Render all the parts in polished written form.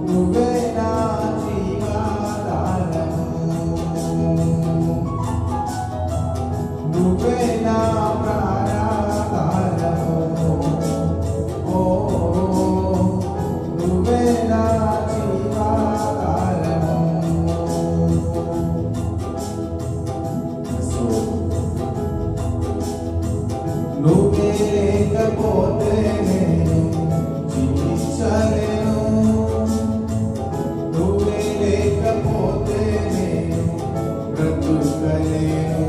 నువ్వే నా జీవాధారము, నువ్వే నా ప్రాణాధారము, నువ్వే నా జీవాధారము. నువ్వే లేకపోతే నేను జీవించలేను, నువ్వే లేకపోతే నేను బ్రతుకలేను,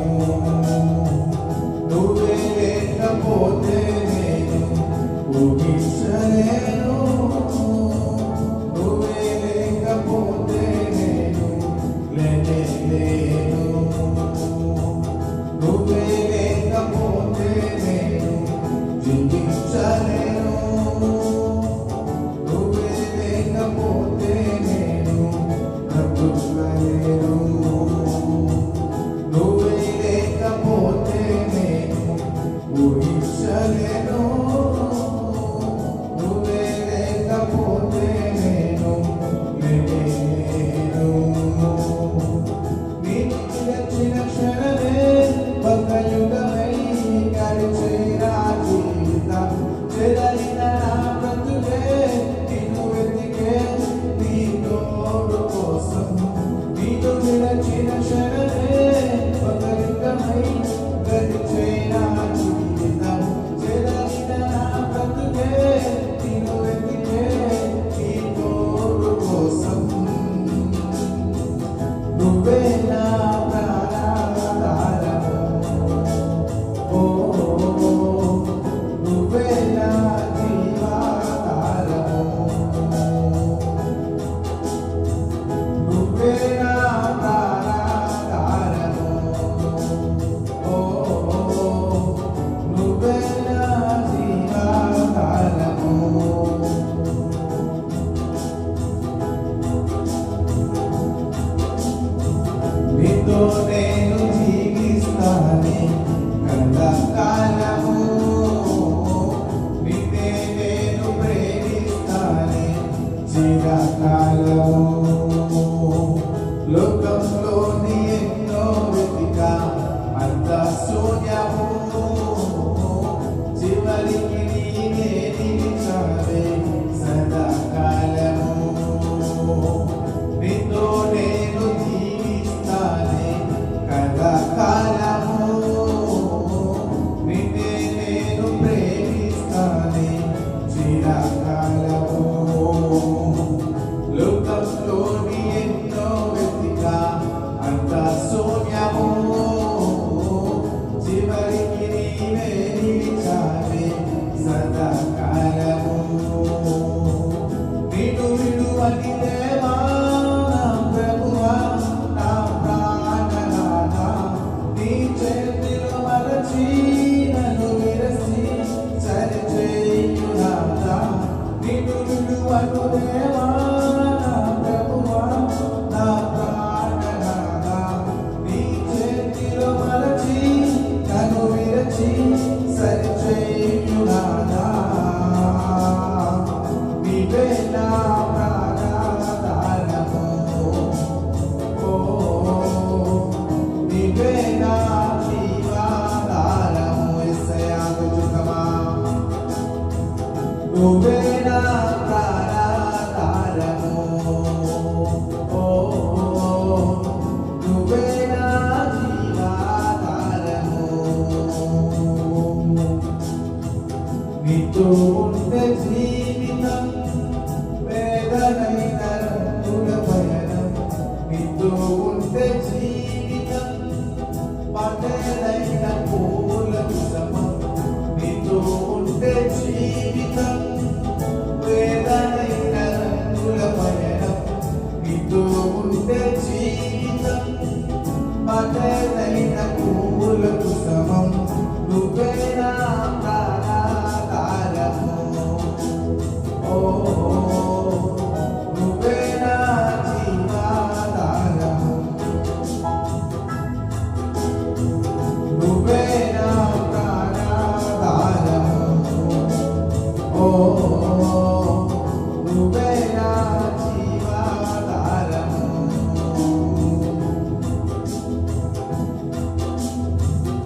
నువ్వే లేకపోతే నేను ఊహించలేను, నువ్వే లేకపోతే నేను లేను, నువ్వే లేకపోతే నేను జీవించలేను, నువ్వే లేకపోతే నేను బ్రతుకలేను, నువ్వే లేకపోతే నేను ఊహించలేను, నువ్వే లేకపోతే నేను లేను. నీకు వచ్చిన క్షణమే ఒక యుగమై గడిచేరా జీవితం, చెదరిన నా బ్రతుకే నిన్ను వెతికే నీ తోడు కోసం. నీకు విరచిన క్షణమే ఒక యుగమై గడిచేరా జీవితం, చెదరిన నా బ్రతుకే నిన్ను వెతికే నీ తోడు కోసం. నువ్వే నా ప్రాణాధారము, నువ్వే నా జీవాధారము, నువ్వే నా ప్రాణాధారము, నువ్వే నా జీవాధారము. నీతో నేను జీవిస్తానే కలకాలము, నిన్నే నేను ప్రేమిస్తానే చిరకాలము. లోకంలోని ఎన్నో వెతికా అంత శూన్యము, చివరికి నీవే నిలిచావే సదాకాలము. నీతో నేను జీవిస్తానే కలకాలము, నిన్నే నేను ప్రేమిస్తానే చిరకాలము. లోకంలోని ఎన్నో వెతికా అంత శూన్యము, చివరికి నీవే నిలిచావే సదాకాలము. నిన్ను విడువని దేవా నా ప్రభువా, నా ప్రాణనాథ, నీ చేతిలో మరచి నన్ను విరచి సరిచేయు నాథా. నిన్ను విడువను దేవా నా ప్రభువా, నా ప్రాణనాథ, నీ చేతిలో మరచి నన్ను విరచి సరిచేయు నాథా. నీవే నా ప్రాణాధారము, నీవే నా జీవాధారము. యేసయ్యా స్తుతించుదామా. నువ్వే నా ప్రాణాధారము, నువ్వే నా జీవాధారము. నీతో ఉంటే జీవితం వేదనైన రంగుల పయనం, నీతో ఉంటే జీవితం పటేలైన పూల సమం. నీతో ఉంటే జీవితం వేదనైన రంగుల పయనం, నీతో ఉంటే జీవితం పటేలైన పూల సమం. నువ్వే నా ప్రాణాధారము, నువ్వే నా జీవాధారము, నువ్వే నా ప్రాణాధారము.